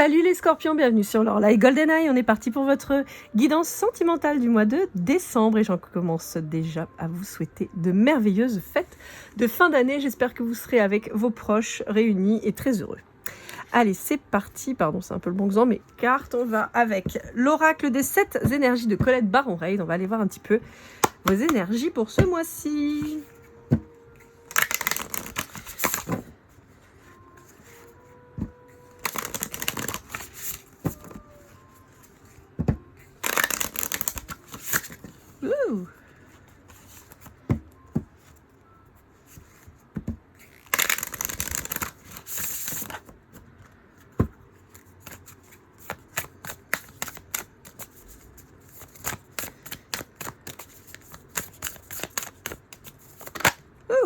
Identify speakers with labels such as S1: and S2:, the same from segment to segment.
S1: Salut les scorpions, bienvenue sur l'Orlaï GoldenEye. On est parti pour votre guidance sentimentale du mois de décembre et j'en commence déjà à vous souhaiter de merveilleuses fêtes de fin d'année. J'espère que vous serez avec vos proches réunis et très heureux. Allez, c'est parti. Pardon, c'est un peu le bon exemple, mais carte, on va avec l'oracle des 7 énergies de Colette Baron-Reid. On va aller voir un petit peu vos énergies pour ce mois-ci. Ouh.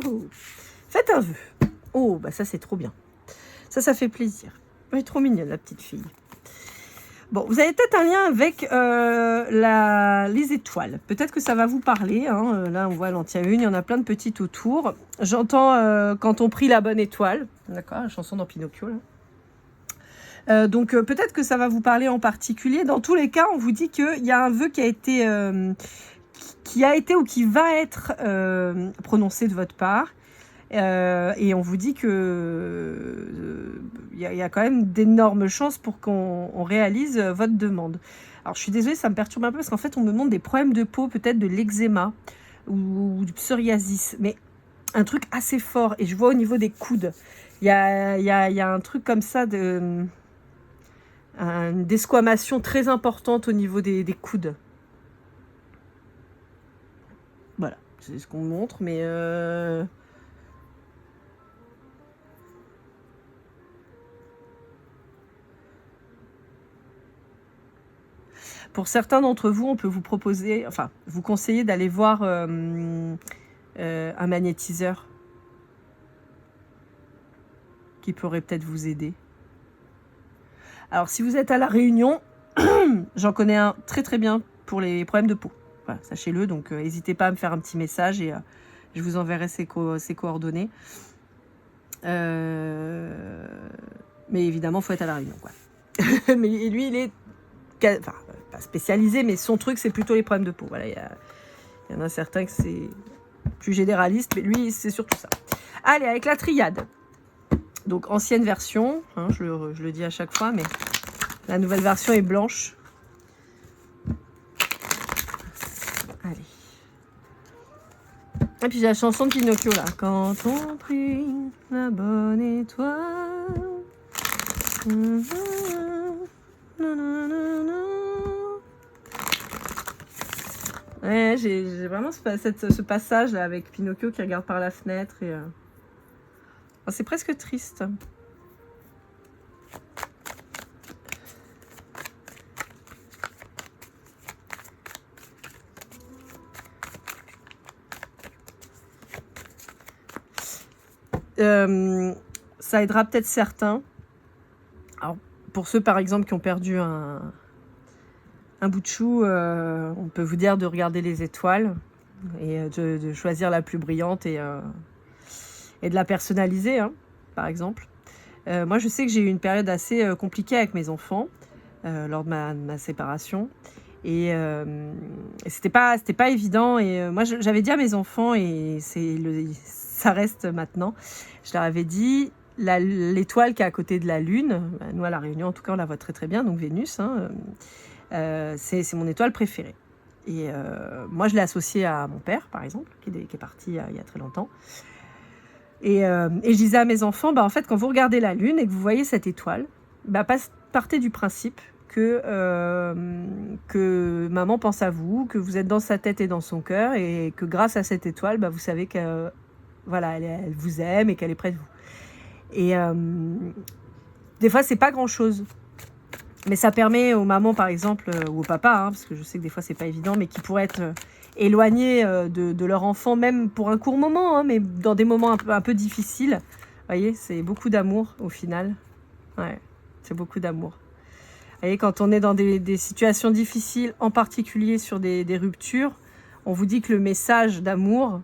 S1: Ouh. Faites un vœu. Oh, bah ça c'est trop bien. Ça fait plaisir. Elle est trop mignonne la petite fille. Bon, vous avez peut-être un lien avec les étoiles. Peut-être que ça va vous parler. Hein. Là, on voit l'anti-lune, il y en a plein de petites autour. J'entends quand on prie la bonne étoile. D'accord, la chanson dans Pinocchio. Là. Donc, peut-être que ça va vous parler en particulier. Dans tous les cas, on vous dit qu'il y a un vœu qui a été ou qui va être prononcé de votre part. Et on vous dit que il y a quand même d'énormes chances pour qu'on réalise votre demande. Alors je suis désolée, ça me perturbe un peu parce qu'en fait on me montre des problèmes de peau, peut-être de l'eczéma ou du psoriasis, mais un truc assez fort. Et je vois au niveau des coudes, il y a un truc comme ça une desquamation très importante au niveau des coudes. Voilà, c'est ce qu'on me montre, mais pour certains d'entre vous, on peut vous proposer, enfin, vous conseiller d'aller voir un magnétiseur qui pourrait peut-être vous aider. Alors, si vous êtes à La Réunion, j'en connais un très très bien pour les problèmes de peau. Voilà, sachez-le, donc n'hésitez pas à me faire un petit message et je vous enverrai ses coordonnées. Mais évidemment, il faut être à La Réunion, quoi. Mais lui, il est... Enfin, pas spécialisé, mais son truc, c'est plutôt les problèmes de peau. Voilà, il y en a certains que c'est plus généraliste, mais lui, c'est surtout ça. Allez, avec la triade. Donc, ancienne version, hein, je le dis à chaque fois, mais la nouvelle version est blanche. Allez. Et puis, j'ai la chanson de Pinocchio, là. Quand on prie la bonne étoile... Ouais, j'ai vraiment ce passage là avec Pinocchio qui regarde par la fenêtre et oh, c'est presque triste. Ça aidera peut-être certains. Alors, pour ceux par exemple qui ont perdu un bout de chou, on peut vous dire de regarder les étoiles et de choisir la plus brillante et de la personnaliser, hein, par exemple. Moi, je sais que j'ai eu une période assez compliquée avec mes enfants lors de ma séparation. Et c'était pas évident. Et moi, j'avais dit à mes enfants, et ça reste maintenant, je leur avais dit... L'étoile qui est à côté de la Lune, nous à La Réunion en tout cas on la voit très très bien, donc Vénus, hein, c'est mon étoile préférée. Et moi je l'ai associée à mon père par exemple, qui est parti il y a très longtemps. Et je disais à mes enfants, bah, en fait quand vous regardez la Lune et que vous voyez cette étoile, bah, partez du principe que maman pense à vous, que vous êtes dans sa tête et dans son cœur, et que grâce à cette étoile, bah, vous savez que voilà, elle vous aime et qu'elle est près de vous. Et des fois, c'est pas grand-chose. Mais ça permet aux mamans, par exemple, ou aux papas, hein, parce que je sais que des fois, c'est pas évident, mais qui pourraient être éloignés de leur enfant, même pour un court moment, hein, mais dans des moments un peu difficiles. Vous voyez, c'est beaucoup d'amour, au final. Ouais, c'est beaucoup d'amour. Vous voyez, quand on est dans des situations difficiles, en particulier sur des ruptures, on vous dit que le message d'amour,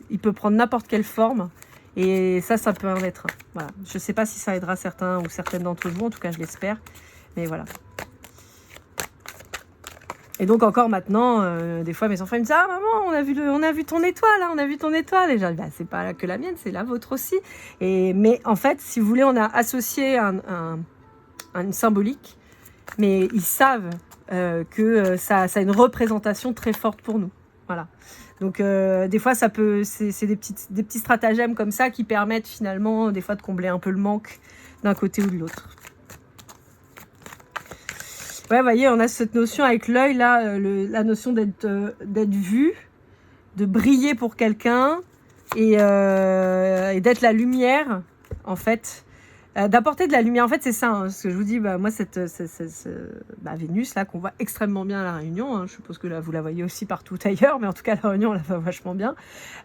S1: il peut prendre n'importe quelle forme. Et ça peut en être un. Voilà. Je ne sais pas si ça aidera certains ou certaines d'entre vous, en tout cas je l'espère. Mais voilà. Et donc encore maintenant, des fois mes enfants me disent « Ah maman, on a vu ton étoile, hein, on a vu ton étoile !» Et je dis bah, « C'est pas que la mienne, c'est la vôtre aussi. » Mais en fait, si vous voulez, on a associé une symbolique, mais ils savent que ça a une représentation très forte pour nous. Voilà. Donc des fois, c'est des petits stratagèmes comme ça qui permettent finalement des fois de combler un peu le manque d'un côté ou de l'autre. Ouais, vous voyez, on a cette notion avec l'œil, là, la notion d'être vu, de briller pour quelqu'un et d'être la lumière, en fait. D'apporter de la lumière. En fait, c'est ça, hein, ce que je vous dis. Moi, Vénus, là, qu'on voit extrêmement bien à La Réunion, hein, je suppose que là, vous la voyez aussi partout ailleurs, mais en tout cas, à La Réunion, on la voit vachement bien.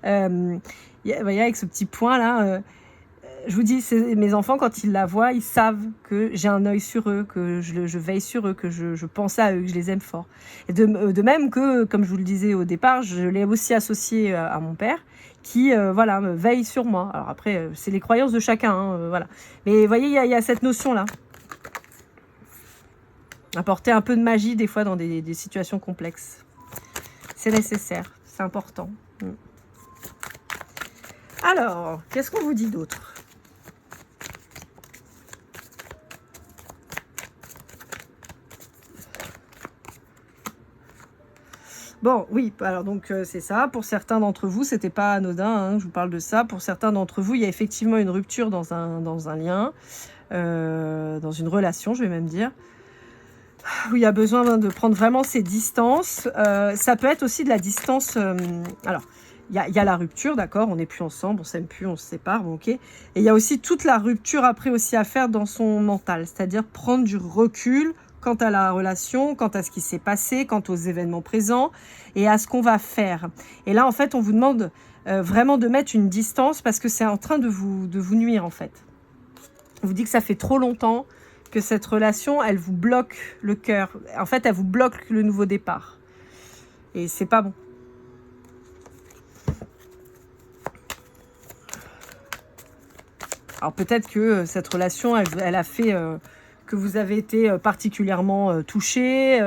S1: Vous voyez, avec ce petit point-là... je vous dis, mes enfants, quand ils la voient, ils savent que j'ai un œil sur eux, que je veille sur eux, que je pense à eux, que je les aime fort. Et de même que, comme je vous le disais au départ, je l'ai aussi associé à mon père, qui me veille sur moi. Alors après, c'est les croyances de chacun, hein, voilà. Mais vous voyez, il y a cette notion-là. Apporter un peu de magie, des fois, dans des situations complexes. C'est nécessaire, c'est important. Alors, qu'est-ce qu'on vous dit d'autre ? Bon, oui, alors donc c'est ça. Pour certains d'entre vous, c'était pas anodin, hein, je vous parle de ça. Pour certains d'entre vous, il y a effectivement une rupture dans un lien, dans une relation, je vais même dire, où il y a besoin de prendre vraiment ses distances. Ça peut être aussi de la distance... alors, il y a la rupture, d'accord, on n'est plus ensemble, on s'aime plus, on se sépare, bon, ok. Et il y a aussi toute la rupture après aussi à faire dans son mental, c'est-à-dire prendre du recul quant à la relation, quant à ce qui s'est passé, quant aux événements présents et à ce qu'on va faire. Et là, en fait, on vous demande vraiment de mettre une distance parce que c'est en train de vous nuire, en fait. On vous dit que ça fait trop longtemps que cette relation, elle vous bloque le cœur. En fait, elle vous bloque le nouveau départ. Et c'est pas bon. Alors peut-être que cette relation, elle a fait que vous avez été particulièrement touché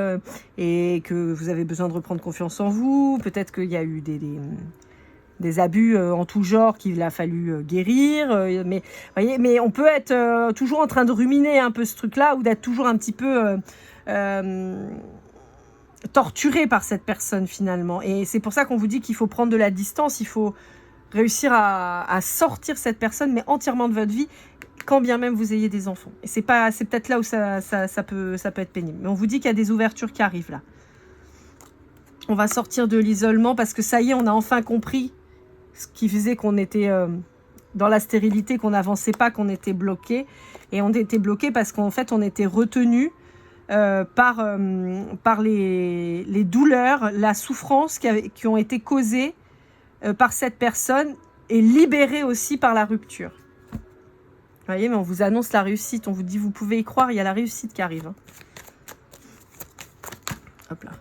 S1: et que vous avez besoin de reprendre confiance en vous. Peut-être qu'il y a eu des abus en tout genre qu'il a fallu guérir. Mais, voyez, mais on peut être toujours en train de ruminer un peu ce truc-là ou d'être toujours un petit peu torturé par cette personne finalement. Et c'est pour ça qu'on vous dit qu'il faut prendre de la distance, il faut réussir à sortir cette personne, mais entièrement de votre vie, quand bien même vous ayez des enfants. Et c'est peut-être là où ça peut être pénible. Mais on vous dit qu'il y a des ouvertures qui arrivent là. On va sortir de l'isolement parce que ça y est, on a enfin compris ce qui faisait qu'on était dans la stérilité, qu'on n'avançait pas, qu'on était bloqué. Et on était bloqué parce qu'en fait, on était retenu par les douleurs, la souffrance qui ont été causées par cette personne et libérée aussi par la rupture. Vous voyez, mais on vous annonce la réussite, on vous dit vous pouvez y croire, il y a la réussite qui arrive. Hein. Hop là.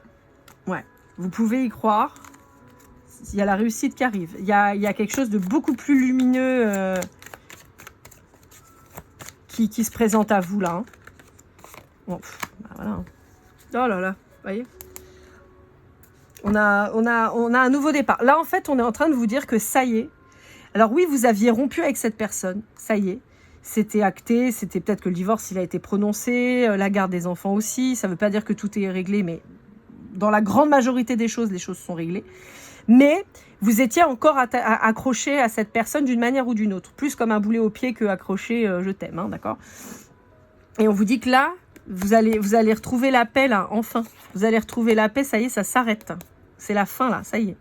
S1: Ouais, vous pouvez y croire, il y a la réussite qui arrive. Il y a quelque chose de beaucoup plus lumineux qui se présente à vous là. Hein. Bon, voilà. Oh là là, vous voyez, on a un nouveau départ. Là, en fait, on est en train de vous dire que ça y est. Alors oui, vous aviez rompu avec cette personne, ça y est. C'était acté, c'était peut-être que le divorce, il a été prononcé, la garde des enfants aussi. Ça ne veut pas dire que tout est réglé, mais dans la grande majorité des choses, les choses sont réglées. Mais vous étiez encore accroché à cette personne d'une manière ou d'une autre. Plus comme un boulet au pied que accroché je t'aime, hein, d'accord. Et on vous dit que là, vous allez retrouver la paix, là, enfin. Vous allez retrouver la paix, ça y est, ça s'arrête. C'est la fin, là, ça y est.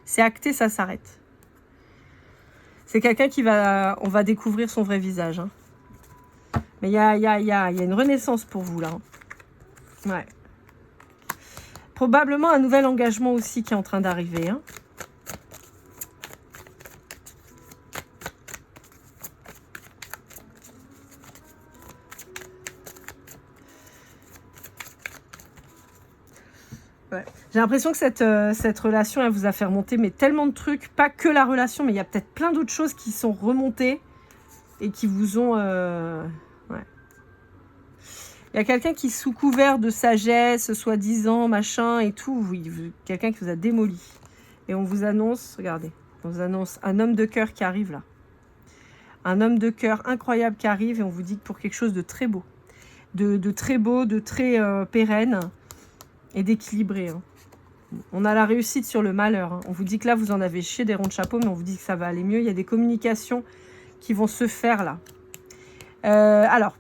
S1: C'est acté, ça s'arrête. C'est quelqu'un on va découvrir son vrai visage. Hein. Mais il y a une renaissance pour vous, là. Hein. Ouais. Probablement un nouvel engagement aussi qui est en train d'arriver. Hein. Ouais. J'ai l'impression que cette relation, elle vous a fait remonter mais tellement de trucs, pas que la relation, mais il y a peut-être plein d'autres choses qui sont remontées et qui vous ont... Ouais. Il y a quelqu'un qui, sous couvert de sagesse, soi-disant, machin et tout, oui, quelqu'un qui vous a démoli. Et on vous annonce, regardez, on vous annonce un homme de cœur qui arrive là. Un homme de cœur incroyable qui arrive et on vous dit pour quelque chose de très beau. De très beau, de très pérenne et d'équilibré. Hein. On a la réussite sur le malheur. Hein. On vous dit que là, vous en avez chié des ronds de chapeau, mais on vous dit que ça va aller mieux. Il y a des communications qui vont se faire là. Alors,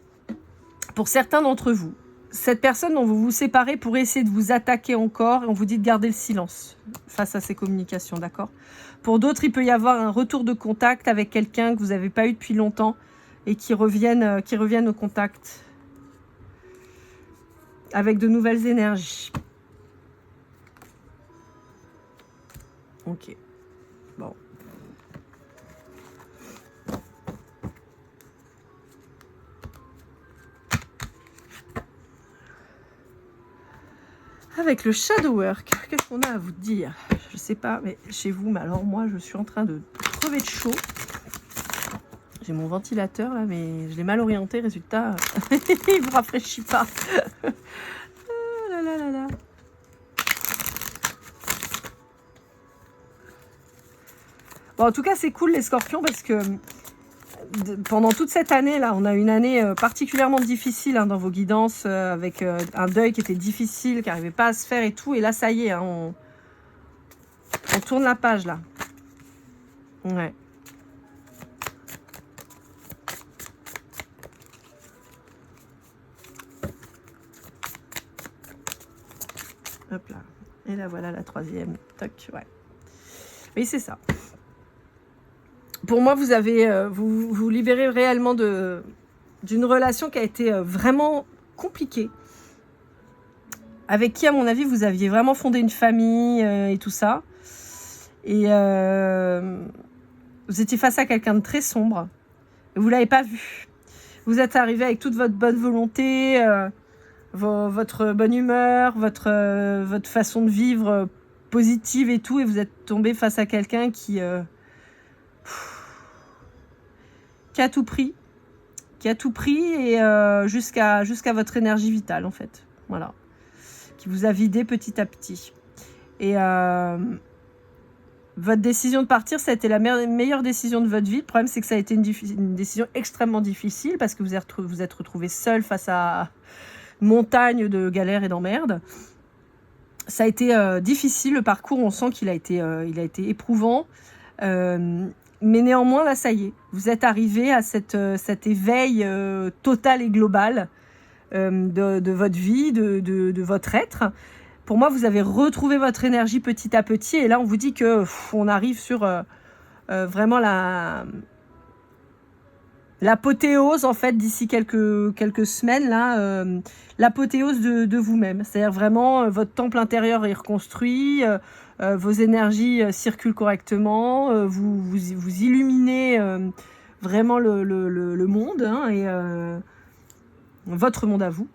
S1: pour certains d'entre vous, cette personne dont vous vous séparez pourrait essayer de vous attaquer encore et on vous dit de garder le silence face à ces communications, d'accord? Pour d'autres, il peut y avoir un retour de contact avec quelqu'un que vous n'avez pas eu depuis longtemps et qui reviennent au contact avec de nouvelles énergies. Ok. Bon. Avec le shadow work, qu'est-ce qu'on a à vous dire? Je sais pas, mais chez vous, mais alors moi, je suis en train de crever de chaud. J'ai mon ventilateur là, mais je l'ai mal orienté, résultat, il vous rafraîchit pas. Ah là là là là. Bon, en tout cas, c'est cool les scorpions parce que pendant toute cette année là, on a une année particulièrement difficile hein, dans vos guidances, avec un deuil qui était difficile, qui n'arrivait pas à se faire et tout. Et là, ça y est, hein, on tourne la page là. Ouais. Hop là. Et là, voilà la troisième. Toc, ouais. Oui, c'est ça. Pour moi, vous avez, vous libérez réellement d'une relation qui a été vraiment compliquée. Avec qui, à mon avis, vous aviez vraiment fondé une famille et tout ça. Et vous étiez face à quelqu'un de très sombre. Et vous ne l'avez pas vu. Vous êtes arrivé avec toute votre bonne volonté, votre bonne humeur, votre façon de vivre positive et tout. Et vous êtes tombé face à quelqu'un qui a tout pris. Qui a tout pris et jusqu'à votre énergie vitale, en fait. Voilà. Qui vous a vidé petit à petit. Et votre décision de partir, ça a été la meilleure décision de votre vie. Le problème, c'est que ça a été une décision extrêmement difficile parce que vous êtes retrouvé seul face à une montagne de galères et d'emmerdes. Ça a été difficile, le parcours, on sent qu'il a été éprouvant. Mais néanmoins, là, ça y est. Vous êtes arrivé à cet éveil total et global de votre vie, de votre être. Pour moi, vous avez retrouvé votre énergie petit à petit. Et là, on vous dit qu'on arrive sur vraiment l'apothéose, en fait, d'ici quelques semaines, là, l'apothéose de vous-même. C'est-à-dire vraiment, votre temple intérieur est reconstruit, vos énergies circulent correctement, vous illuminez vraiment le monde, hein, et votre monde à vous.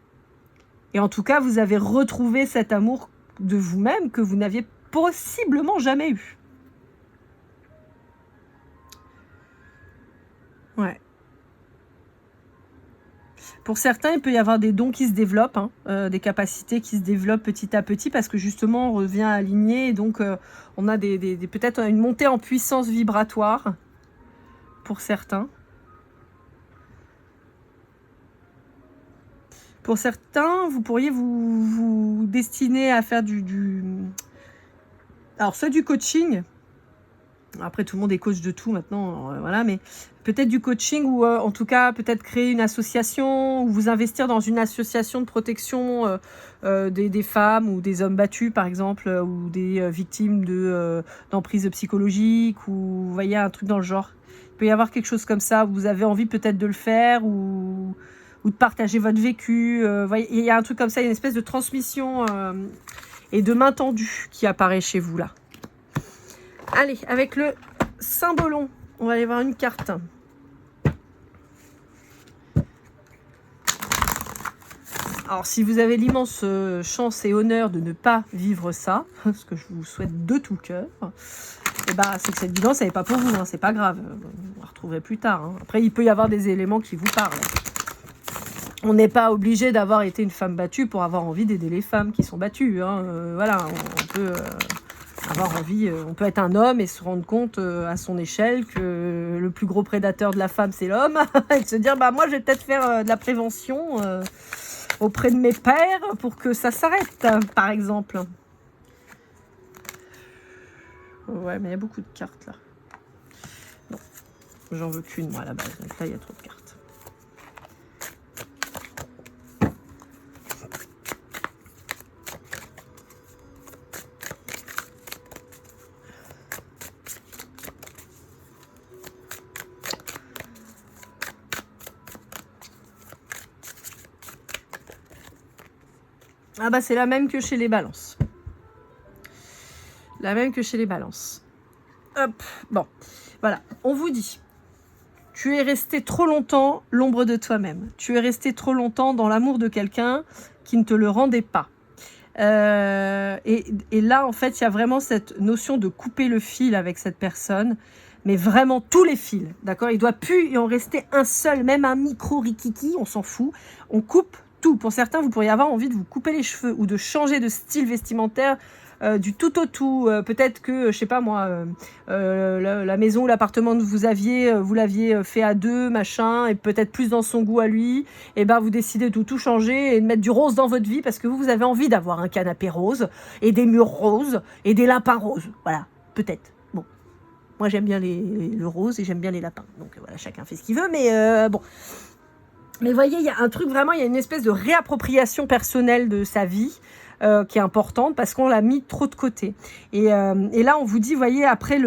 S1: Et en tout cas, vous avez retrouvé cet amour de vous-même que vous n'aviez possiblement jamais eu. Ouais. Pour certains, il peut y avoir des dons qui se développent, hein, des capacités qui se développent petit à petit parce que justement, on revient aligné et donc on a peut-être une montée en puissance vibratoire pour certains. Pour certains, vous pourriez vous destiner à faire alors, soit du coaching. Après, tout le monde est coach de tout maintenant, voilà, mais peut-être du coaching ou en tout cas, peut-être créer une association ou vous investir dans une association de protection des femmes ou des hommes battus, par exemple, ou des victimes d'emprise psychologique, ou vous voyez, un truc dans le genre. Il peut y avoir quelque chose comme ça, où vous avez envie peut-être de le faire ou de partager votre vécu. Voyez, il y a un truc comme ça, il y a une espèce de transmission et de main tendue qui apparaît chez vous, là. Allez, avec le Symbolon, on va aller voir une carte. Alors, si vous avez l'immense chance et honneur de ne pas vivre ça, ce que je vous souhaite de tout cœur, eh ben, c'est que cette guidance, elle n'est pas pour vous, hein, c'est pas grave. Vous la retrouverez plus tard. Hein. Après, il peut y avoir des éléments qui vous parlent. On n'est pas obligé d'avoir été une femme battue pour avoir envie d'aider les femmes qui sont battues. Hein. Voilà, on peut avoir envie, on peut être un homme et se rendre compte à son échelle que le plus gros prédateur de la femme, c'est l'homme. Et se dire, bah moi, je vais peut-être faire de la prévention auprès de mes pères pour que ça s'arrête, par exemple. Ouais, mais il y a beaucoup de cartes, là. Non, j'en veux qu'une, moi, à la base. Donc là, il y a trop de cartes. Ah bah c'est la même que chez les balances. La même que chez les balances. Hop, bon, voilà, on vous dit, tu es resté trop longtemps l'ombre de toi-même. Tu es resté trop longtemps dans l'amour de quelqu'un qui ne te le rendait pas. Et là, en fait, il y a vraiment cette notion de couper le fil avec cette personne, mais vraiment tous les fils, d'accord? Il ne doit plus y en rester un seul, même un micro rikiki, on s'en fout. On coupe tout. Pour certains, vous pourriez avoir envie de vous couper les cheveux ou de changer de style vestimentaire du tout au tout. Peut-être que, je sais pas moi, la maison ou l'appartement que vous aviez, vous l'aviez fait à deux, machin, et peut-être plus dans son goût à lui. Et ben vous décidez de tout changer et de mettre du rose dans votre vie parce que vous avez envie d'avoir un canapé rose et des murs roses et des lapins roses. Voilà, peut-être. Bon, moi j'aime bien le rose et j'aime bien les lapins. Donc voilà, chacun fait ce qu'il veut, mais bon. Mais voyez, il y a un truc vraiment, il y a une espèce de réappropriation personnelle de sa vie qui est importante parce qu'on l'a mis trop de côté. Et là, on vous dit, voyez, après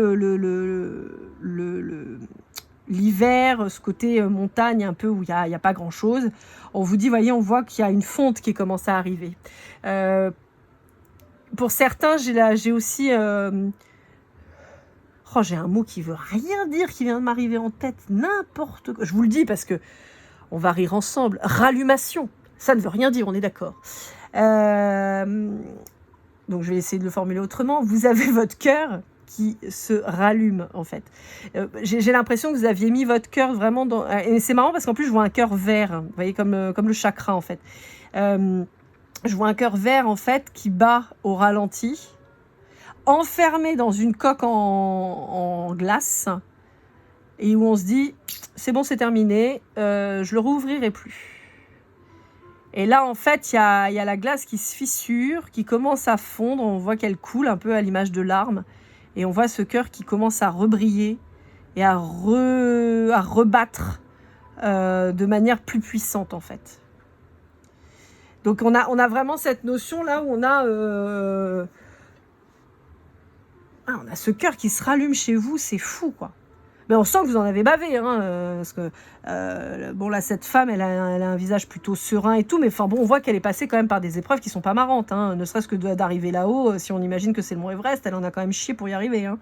S1: l'hiver, ce côté montagne un peu où il y a pas grand-chose, on vous dit, voyez, on voit qu'il y a une fonte qui commence à arriver. Pour certains, j'ai aussi... Oh, j'ai un mot qui veut rien dire, qui vient de m'arriver en tête, n'importe quoi. Je vous le dis parce que on va rire ensemble. Rallumation, ça ne veut rien dire, on est d'accord. Donc je vais essayer de le formuler autrement. Vous avez votre cœur qui se rallume en fait. J'ai l'impression que vous aviez mis votre cœur vraiment dans... Et c'est marrant parce qu'en plus je vois un cœur vert, vous voyez, comme le chakra en fait. Je vois un cœur vert en fait qui bat au ralenti, enfermé dans une coque en glace, et où on se dit, c'est bon, c'est terminé, je le rouvrirai plus. Et là, en fait, il y a la glace qui se fissure, qui commence à fondre, on voit qu'elle coule un peu à l'image de larmes, et on voit ce cœur qui commence à rebriller et à rebattre de manière plus puissante, en fait. Donc, on a vraiment cette notion-là où on a ce cœur qui se rallume chez vous, c'est fou, quoi. Mais on sent que vous en avez bavé, hein, parce que, bon, là, cette femme, elle a un visage plutôt serein et tout, mais enfin, bon, on voit qu'elle est passée quand même par des épreuves qui sont pas marrantes, hein, ne serait-ce que d'arriver là-haut, si on imagine que c'est le Mont Everest, elle en a quand même chié pour y arriver, hein.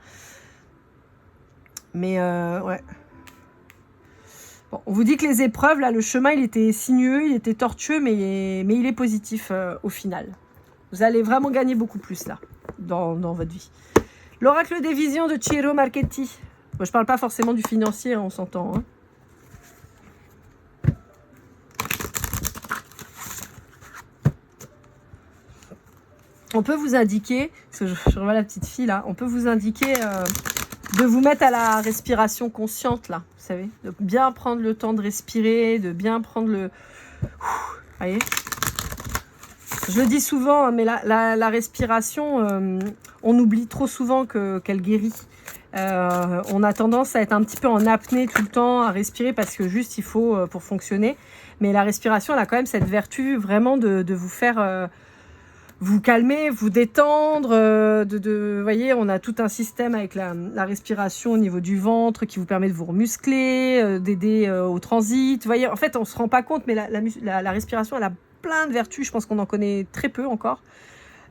S1: Mais, ouais. Bon, on vous dit que les épreuves, là, le chemin, il était sinueux, il était tortueux, mais il est positif au final. Vous allez vraiment gagner beaucoup plus, là, dans votre vie. L'oracle des visions de Ciro Marchetti. Moi, je parle pas forcément du financier, hein, on s'entend. Hein. On peut vous indiquer, parce que je revois la petite fille là, on peut vous indiquer de vous mettre à la respiration consciente là, vous savez, de bien prendre le temps de respirer, de bien prendre le... voyez, je le dis souvent, mais la respiration, on oublie trop souvent qu'elle guérit. On a tendance à être un petit peu en apnée tout le temps, à respirer parce que juste il faut pour fonctionner. Mais la respiration, elle a quand même cette vertu vraiment de vous faire vous calmer, vous détendre. Vous voyez, on a tout un système avec la respiration au niveau du ventre qui vous permet de vous remuscler, d'aider au transit. Vous voyez, en fait, on se rend pas compte, mais la respiration, elle a plein de vertus. Je pense qu'on en connaît très peu encore.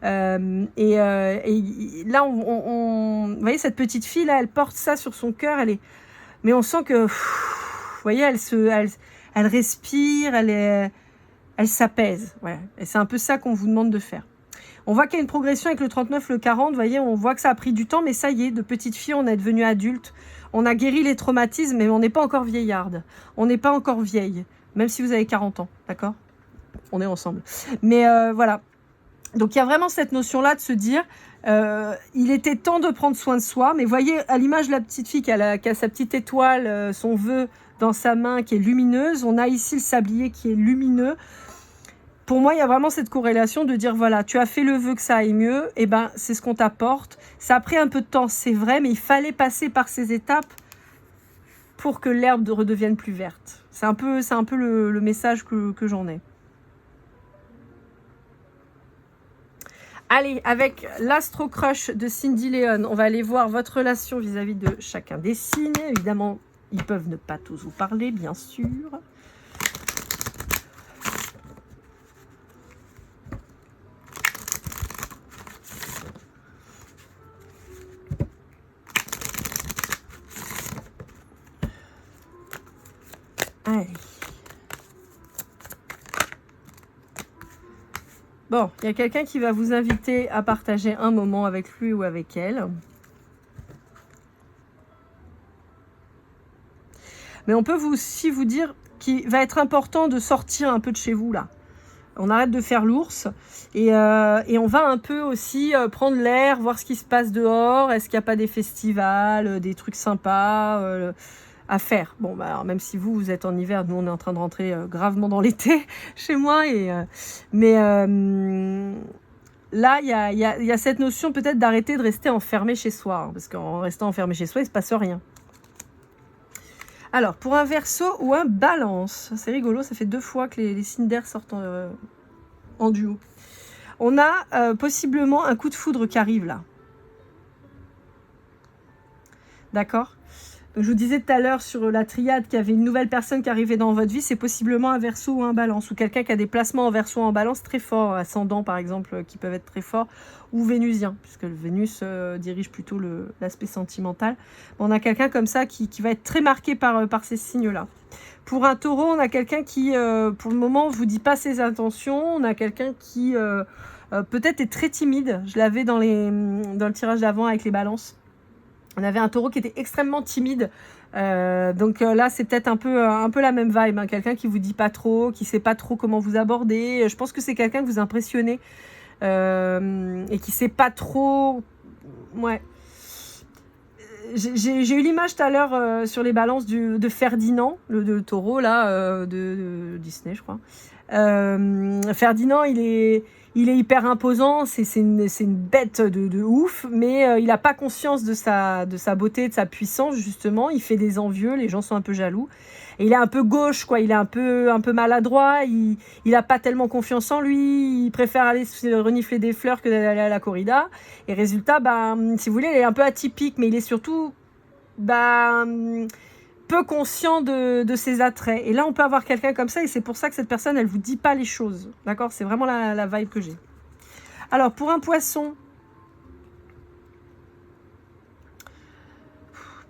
S1: Et là, vous voyez, cette petite fille là, elle porte ça sur son cœur, mais on sent que, vous voyez, elle respire, elle s'apaise. Voilà. Et c'est un peu ça qu'on vous demande de faire. On voit qu'il y a une progression avec le 39, le 40, vous voyez, on voit que ça a pris du temps, mais ça y est, de petite fille, on est devenu adulte. On a guéri les traumatismes, mais on n'est pas encore vieillarde. On n'est pas encore vieille. même si vous avez 40 ans, d'accord? On est ensemble. Mais voilà. Donc il y a vraiment cette notion-là de se dire, il était temps de prendre soin de soi, mais voyez, à l'image de la petite fille qui a sa petite étoile, son vœu dans sa main qui est lumineuse, on a ici le sablier qui est lumineux. Pour moi, il y a vraiment cette corrélation de dire, voilà, tu as fait le vœu que ça aille mieux, et ben c'est ce qu'on t'apporte. Ça a pris un peu de temps, c'est vrai, mais il fallait passer par ces étapes pour que l'herbe redevienne plus verte. C'est un peu le message que j'en ai. Allez, avec l'Astro Crush de Cindy Léon, on va aller voir votre relation vis-à-vis de chacun des signes. Évidemment, ils peuvent ne pas tous vous parler, bien sûr. Allez. Bon, il y a quelqu'un qui va vous inviter à partager un moment avec lui ou avec elle. Mais on peut aussi vous dire qu'il va être important de sortir un peu de chez vous, là. On arrête de faire l'ours et on va un peu aussi prendre l'air, voir ce qui se passe dehors. Est-ce qu'il n'y a pas des festivals, des trucs sympas à faire? Bon, bah, alors, même si vous êtes en hiver, nous on est en train de rentrer gravement dans l'été chez moi. Mais là, il y a cette notion peut-être d'arrêter de rester enfermé chez soi. Hein, parce qu'en restant enfermé chez soi, il ne se passe rien. Alors, pour un Verseau ou un Balance, c'est rigolo, ça fait 2 fois que les signes d'air sortent en duo. On a possiblement un coup de foudre qui arrive là. D'accord? Donc, je vous disais tout à l'heure sur la triade qu'il y avait une nouvelle personne qui arrivait dans votre vie, c'est possiblement un Verseau ou un Balance, ou quelqu'un qui a des placements en Verseau ou en Balance très forts, ascendant par exemple, qui peuvent être très forts, ou vénusien, puisque le Vénus dirige plutôt l'aspect sentimental. On a quelqu'un comme ça qui va être très marqué par ces signes-là. Pour un Taureau, on a quelqu'un qui, pour le moment, ne vous dit pas ses intentions. On a quelqu'un qui, peut-être, est très timide. Je l'avais dans le tirage d'avant avec les balances. On avait un Taureau qui était extrêmement timide. Donc là, c'est peut-être un peu la même vibe. Hein. Quelqu'un qui ne vous dit pas trop, qui ne sait pas trop comment vous aborder. Je pense que c'est quelqu'un que vous impressionnez et qui ne sait pas trop... Ouais. J'ai eu l'image tout à l'heure sur les balances de Ferdinand, le taureau là, de Disney, je crois. Ferdinand, il est hyper imposant, c'est une bête de ouf, mais il n'a pas conscience de sa beauté, de sa puissance, justement. Il fait des envieux, les gens sont un peu jaloux. Et il est un peu gauche, quoi. Il est un peu maladroit, il n'a pas tellement confiance en lui, il préfère aller se renifler des fleurs que d'aller à la corrida. Et résultat, si vous voulez, il est un peu atypique, mais il est surtout peu conscient de ses attraits. Et là, on peut avoir quelqu'un comme ça, et c'est pour ça que cette personne, elle ne vous dit pas les choses. D'accord? C'est vraiment la vibe que j'ai. Alors, pour un Poisson...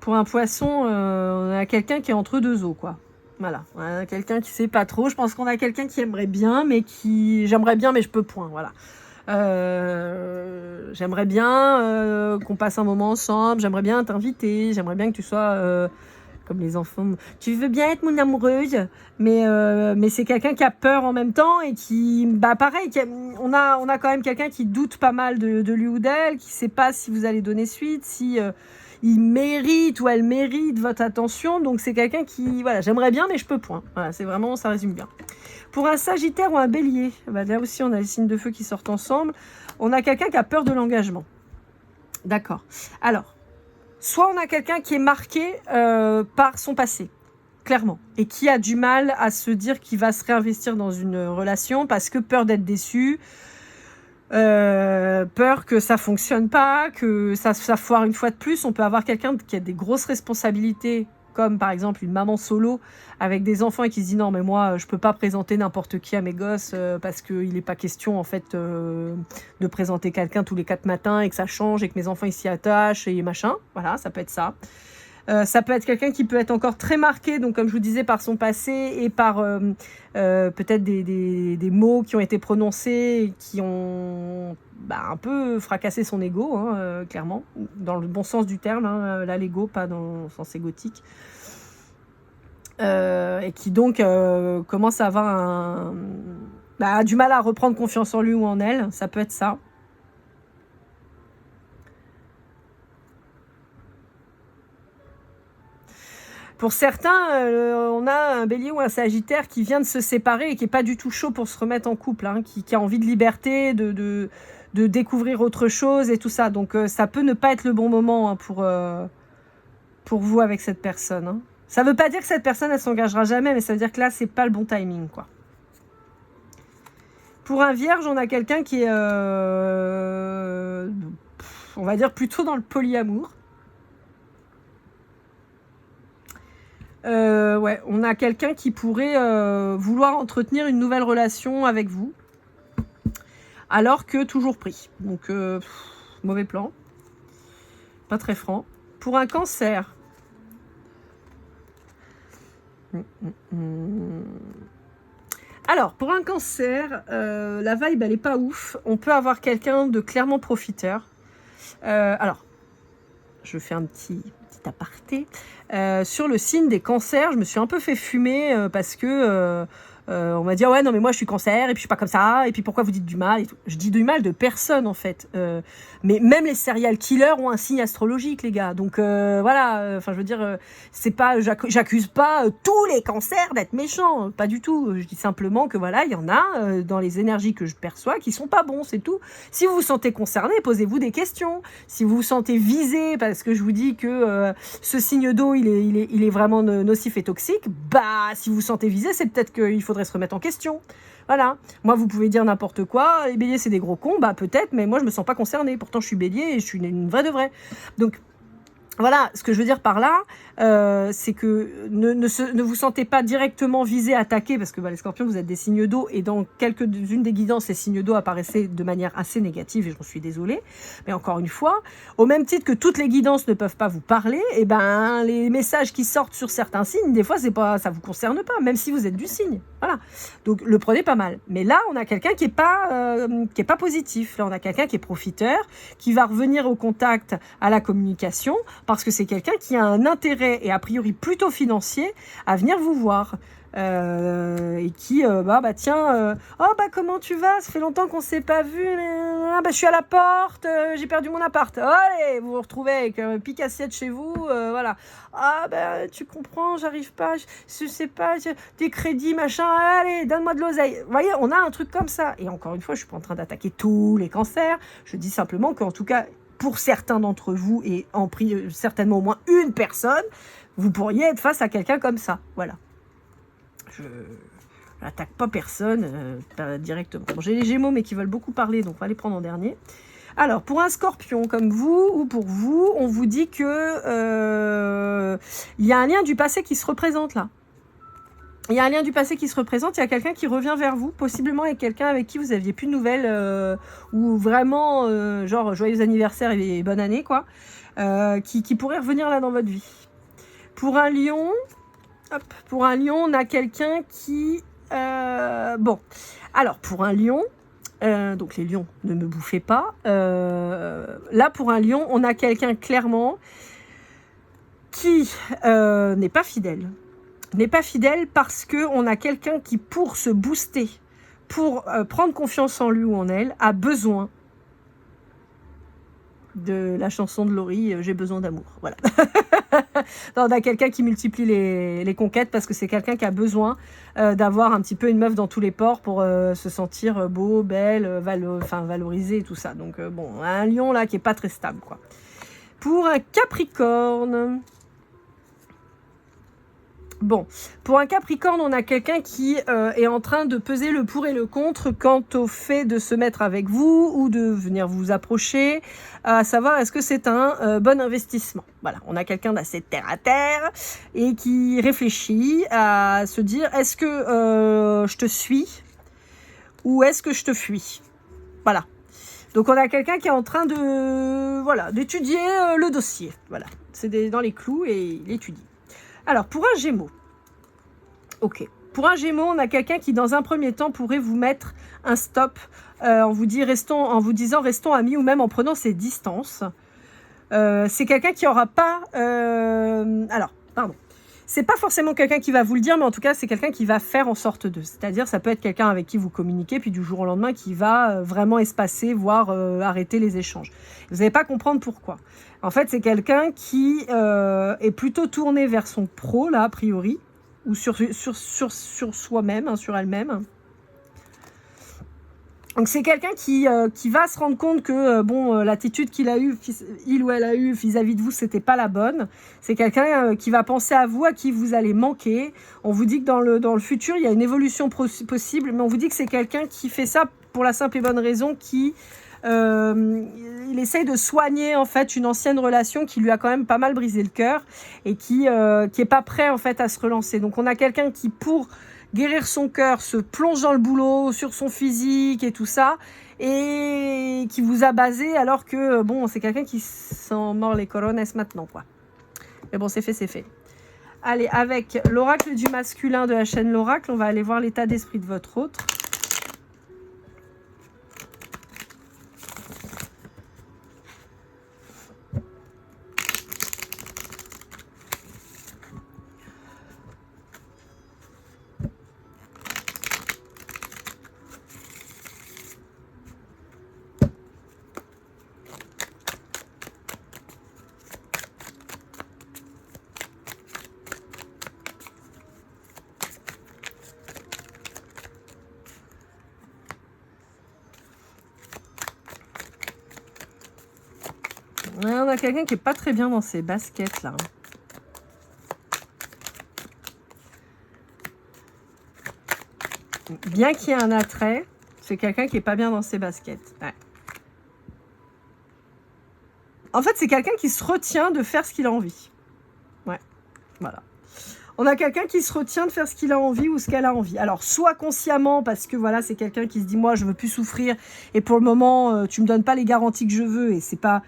S1: on a quelqu'un qui est entre deux eaux, quoi. Voilà, on a quelqu'un qui sait pas trop. Je pense qu'on a quelqu'un qui aimerait bien, mais j'aimerais bien, mais je peux point, voilà. J'aimerais bien qu'on passe un moment ensemble, j'aimerais bien t'inviter, j'aimerais bien que tu sois comme les enfants. Tu veux bien être mon amoureuse, mais c'est quelqu'un qui a peur en même temps et qui, pareil, on a quand même quelqu'un qui doute pas mal de lui ou d'elle, qui sait pas si vous allez donner suite, si il mérite ou elle mérite votre attention. Donc c'est quelqu'un qui, voilà, j'aimerais bien, mais je peux point. Voilà, c'est vraiment, ça résume bien. Pour un Sagittaire ou un Bélier, là aussi on a les signes de feu qui sortent ensemble. On a quelqu'un qui a peur de l'engagement. D'accord. Alors, soit on a quelqu'un qui est marqué par son passé, clairement, et qui a du mal à se dire qu'il va se réinvestir dans une relation parce que peur d'être déçu, peur que ça fonctionne pas, que ça foire une fois de plus. On peut avoir quelqu'un qui a des grosses responsabilités, comme par exemple une maman solo avec des enfants et qui se dit non mais moi je peux pas présenter n'importe qui à mes gosses parce qu'il n'est pas question en fait de présenter quelqu'un tous les 4 matins et que ça change et que mes enfants ils s'y attachent et machin. Voilà, ça peut être ça. Ça peut être quelqu'un qui peut être encore très marqué, donc comme je vous disais, par son passé et par peut-être des mots qui ont été prononcés et qui ont un peu fracassé son ego, hein, clairement, dans le bon sens du terme, hein, là l'ego, pas dans le sens égotique. et qui donc commence à avoir du mal à reprendre confiance en lui ou en elle. Ça peut être ça. Pour certains, on a un bélier ou un sagittaire qui vient de se séparer et qui n'est pas du tout chaud pour se remettre en couple, hein, qui a envie de liberté, de découvrir autre chose et tout ça. Donc ça peut ne pas être le bon moment, hein, pour vous avec cette personne. Hein. Ça ne veut pas dire que cette personne, elle s'engagera jamais, mais ça veut dire que là, c'est pas le bon timing, quoi. Pour un vierge, on a quelqu'un qui est, on va dire, plutôt dans le polyamour. Ouais, on a quelqu'un qui pourrait vouloir entretenir une nouvelle relation avec vous, alors que toujours pris. Donc, mauvais plan. Pas très franc. Pour un cancer. Alors, pour un cancer, la vibe, elle est pas ouf. On peut avoir quelqu'un de clairement profiteur. Alors, je fais un petit aparté. Sur le signe des cancers, je me suis un peu fait fumer parce que on m'a dit ouais non mais moi je suis cancer et puis je suis pas comme ça et puis pourquoi vous dites du mal et tout. Je dis du mal de personne en fait, mais même les serial killers ont un signe astrologique les gars, donc voilà, enfin je veux dire c'est pas, j'accuse pas tous les cancers d'être méchants, pas du tout, je dis simplement que voilà il y en a dans les énergies que je perçois qui sont pas bons, c'est tout. Si vous vous sentez concerné, posez-vous des questions. Si vous vous sentez visé parce que je vous dis que ce signe d'eau il est vraiment nocif et toxique, bah si vous vous sentez visé, c'est peut-être qu'il faudrait se remettre en question. Voilà. Moi, vous pouvez dire n'importe quoi. Les béliers, c'est des gros cons. Bah, peut-être, mais moi, je me sens pas concernée. Pourtant, je suis bélier et je suis une vraie de vraie. Donc, voilà, ce que je veux dire par là, c'est que ne vous sentez pas directement visé, attaqué, parce que les scorpions, vous êtes des signes d'eau, et dans quelques-unes des guidances, ces signes d'eau apparaissaient de manière assez négative, et j'en suis désolée. Mais encore une fois, au même titre que toutes les guidances ne peuvent pas vous parler, et ben les messages qui sortent sur certains signes, des fois, ça vous concerne pas, même si vous êtes du signe. Voilà. Donc le prenez pas mal. Mais là, on a quelqu'un qui est pas positif. Là, on a quelqu'un qui est profiteur, qui va revenir au contact, à la communication, parce que c'est quelqu'un qui a un intérêt, et a priori plutôt financier, à venir vous voir. Et qui, tiens, comment tu vas? Ça fait longtemps qu'on s'est pas vu. Je suis à la porte, j'ai perdu mon appart. Allez, vous vous retrouvez avec un pic assiette chez vous, voilà. Tu comprends, j'arrive pas, je sais pas, des crédits, machin, allez, donne-moi de l'oseille. Vous voyez, on a un truc comme ça. Et encore une fois, je suis pas en train d'attaquer tous les cancers. Je dis simplement qu'en tout cas, pour certains d'entre vous, et certainement au moins une personne, vous pourriez être face à quelqu'un comme ça. Voilà. Je n'attaque pas personne directement. Bon, j'ai les Gémeaux, mais qui veulent beaucoup parler, donc on va les prendre en dernier. Alors, pour un Scorpion comme vous, ou pour vous, on vous dit que il y a un lien du passé qui se représente là. Il y a un lien du passé qui se représente, il y a quelqu'un qui revient vers vous, possiblement avec quelqu'un avec qui vous aviez plus de nouvelles, ou vraiment, genre, joyeux anniversaire et bonne année, quoi, qui pourrait revenir là dans votre vie. Pour un Lion, on a quelqu'un qui... alors, pour un Lion, donc les lions, ne me bouffez pas, là, pour un Lion, on a quelqu'un, clairement, qui n'est pas fidèle. N'est pas fidèle parce qu'on a quelqu'un qui, pour se booster, pour prendre confiance en lui ou en elle, a besoin de la chanson de Laurie, j'ai besoin d'amour. Voilà. On a quelqu'un qui multiplie les conquêtes parce que c'est quelqu'un qui a besoin d'avoir un petit peu une meuf dans tous les pores pour se sentir beau, belle, valorisé et tout ça. Donc un Lion là qui est pas très stable, quoi. Pour un Capricorne... Bon, pour un Capricorne, on a quelqu'un qui est en train de peser le pour et le contre quant au fait de se mettre avec vous ou de venir vous approcher, à savoir est-ce que c'est un bon investissement. Voilà, on a quelqu'un d'assez terre à terre et qui réfléchit à se dire est-ce que je te suis ou est-ce que je te fuis. Voilà. Donc on a quelqu'un qui est en train d'étudier le dossier. Voilà, c'est dans les clous et il étudie. Alors, pour un Gémeaux, ok. Pour un Gémeaux, on a quelqu'un qui, dans un premier temps, pourrait vous mettre un stop en vous disant restons amis ou même en prenant ses distances. C'est quelqu'un qui n'aura pas... c'est pas forcément quelqu'un qui va vous le dire, mais en tout cas, c'est quelqu'un qui va faire en sorte de. C'est-à-dire, ça peut être quelqu'un avec qui vous communiquez, puis du jour au lendemain, qui va vraiment espacer, voire arrêter les échanges. Vous n'allez pas comprendre pourquoi. En fait, c'est quelqu'un qui est plutôt tourné vers son pro, là, a priori, ou sur soi-même, hein, sur elle-même. Donc c'est quelqu'un qui va se rendre compte que l'attitude il ou elle a eue vis-à-vis de vous, c'était pas la bonne. C'est quelqu'un qui va penser à vous, à qui vous allez manquer. On vous dit que dans le futur, il y a une évolution possible, mais on vous dit que c'est quelqu'un qui fait ça pour la simple et bonne raison qu'il essaye de soigner en fait une ancienne relation qui lui a quand même pas mal brisé le cœur et qui est pas prêt en fait à se relancer. Donc on a quelqu'un qui, pour guérir son cœur, se plonge dans le boulot, sur son physique et tout ça, et qui vous a basé alors que, c'est quelqu'un qui s'en mord les corones maintenant, quoi. Mais bon, c'est fait, c'est fait. Allez, avec l'oracle du masculin de la chaîne L'Oracle, on va aller voir l'état d'esprit de votre autre. On a quelqu'un qui est pas très bien dans ses baskets, là. Bien qu'il y ait un attrait, c'est quelqu'un qui est pas bien dans ses baskets. Ouais. En fait, c'est quelqu'un qui se retient de faire ce qu'il a envie. Ouais, voilà. On a quelqu'un qui se retient de faire ce qu'il a envie ou ce qu'elle a envie. Alors, soit consciemment, parce que voilà, c'est quelqu'un qui se dit, moi, je veux plus souffrir, et pour le moment, tu me donnes pas les garanties que je veux, et c'est pas...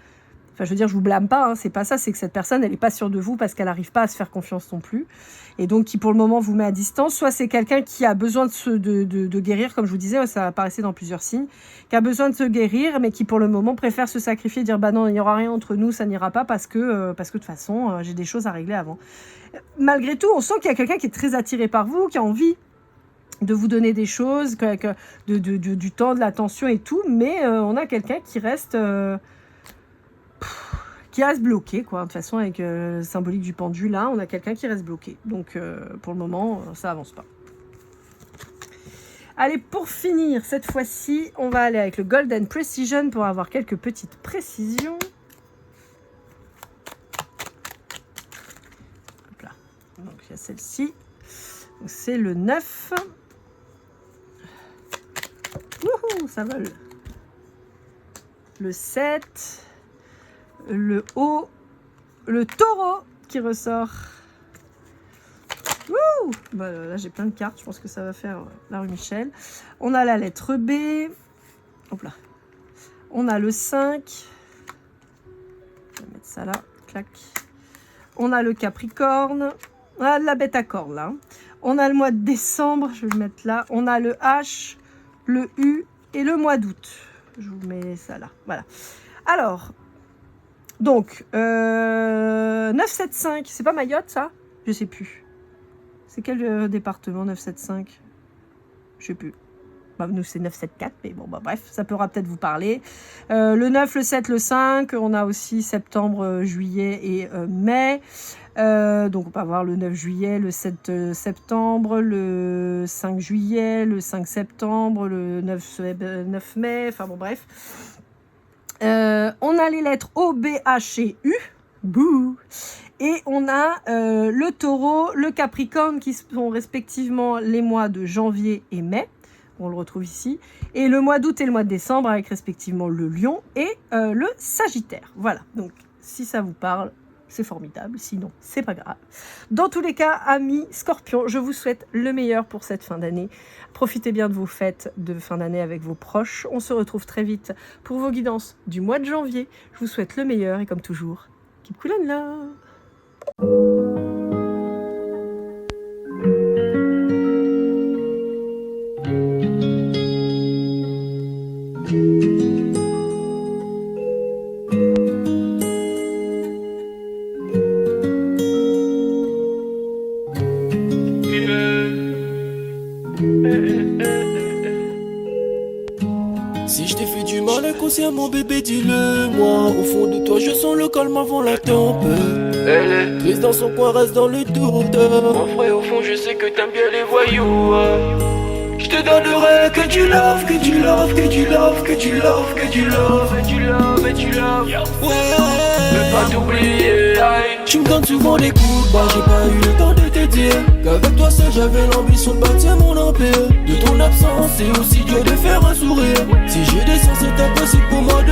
S1: Enfin, je veux dire, je vous blâme pas, hein, c'est pas ça, c'est que cette personne, elle n'est pas sûre de vous parce qu'elle n'arrive pas à se faire confiance non plus. Et donc, qui pour le moment vous met à distance. Soit c'est quelqu'un qui a besoin de guérir, comme je vous disais, ça apparaissait dans plusieurs signes, qui a besoin de se guérir, mais qui pour le moment préfère se sacrifier, dire bah non, il n'y aura rien entre nous, ça n'ira pas parce que de toute façon, j'ai des choses à régler avant. Malgré tout, on sent qu'il y a quelqu'un qui est très attiré par vous, qui a envie de vous donner des choses, du temps, de l'attention et tout, mais on a quelqu'un qui reste bloqué, quoi. De toute façon, avec le symbolique du pendule, là, on a quelqu'un qui reste bloqué. Donc, pour le moment, ça avance pas. Allez, pour finir, cette fois-ci, on va aller avec le Golden Precision pour avoir quelques petites précisions. Hop là. Donc, il y a celle-ci. C'est le 9. Wouhou, ça vole. Le 7. Le haut, le taureau qui ressort. Wouh, bah, là j'ai plein de cartes, je pense que ça va faire la rue Michel. On a la lettre B. Hop là. On a le 5. Je vais mettre ça là. Clac. On a le Capricorne. On a la bête à cornes là. On a le mois de décembre, je vais le mettre là. On a le H, le U et le mois d'août. Je vous mets ça là. Voilà. Alors, donc, 975, c'est pas Mayotte, ça? Je sais plus. C'est quel département, 975? Je sais plus. Bah, nous, c'est 974, mais bon, bah, bref, ça pourra peut-être vous parler. Le 9, le 7, le 5, on a aussi septembre, juillet et mai. Donc, on peut avoir le 9 juillet, le 7 septembre, le 5 juillet, le 5 septembre, le 9 mai, enfin bon, bref. On a les lettres O, B, H et U. Bouh. Et on a le taureau, le capricorne qui sont respectivement les mois de janvier et mai. On le retrouve ici. Et le mois d'août et le mois de décembre avec respectivement le lion et le sagittaire. Voilà. Donc, si ça vous parle, c'est formidable. Sinon, c'est pas grave. Dans tous les cas, amis Scorpions, je vous souhaite le meilleur pour cette fin d'année. Profitez bien de vos fêtes de fin d'année avec vos proches. On se retrouve très vite pour vos guidances du mois de janvier. Je vous souhaite le meilleur et comme toujours, keep cool and love.
S2: je t'ai fait du mal inconsciemment bébé, dis-le-moi. Au fond de toi je sens le calme avant la tempête. Elle est triste dans son coin, reste dans le doute. Mon frère au fond je sais que t'aimes bien les voyous. Je te donnerai que tu love, que tu love, que tu love, que tu love, que tu love, que tu love, que tu love. Ouais, je veux pas t'oublier. Tu me donnes souvent des coups de barre, j'ai pas eu le temps de te dire qu'avec toi seul j'avais l'ambition de bâtir mon empire. De ton absence c'est aussi dur de faire un sourire. Si j'ai des sens c'est impossible pour moi de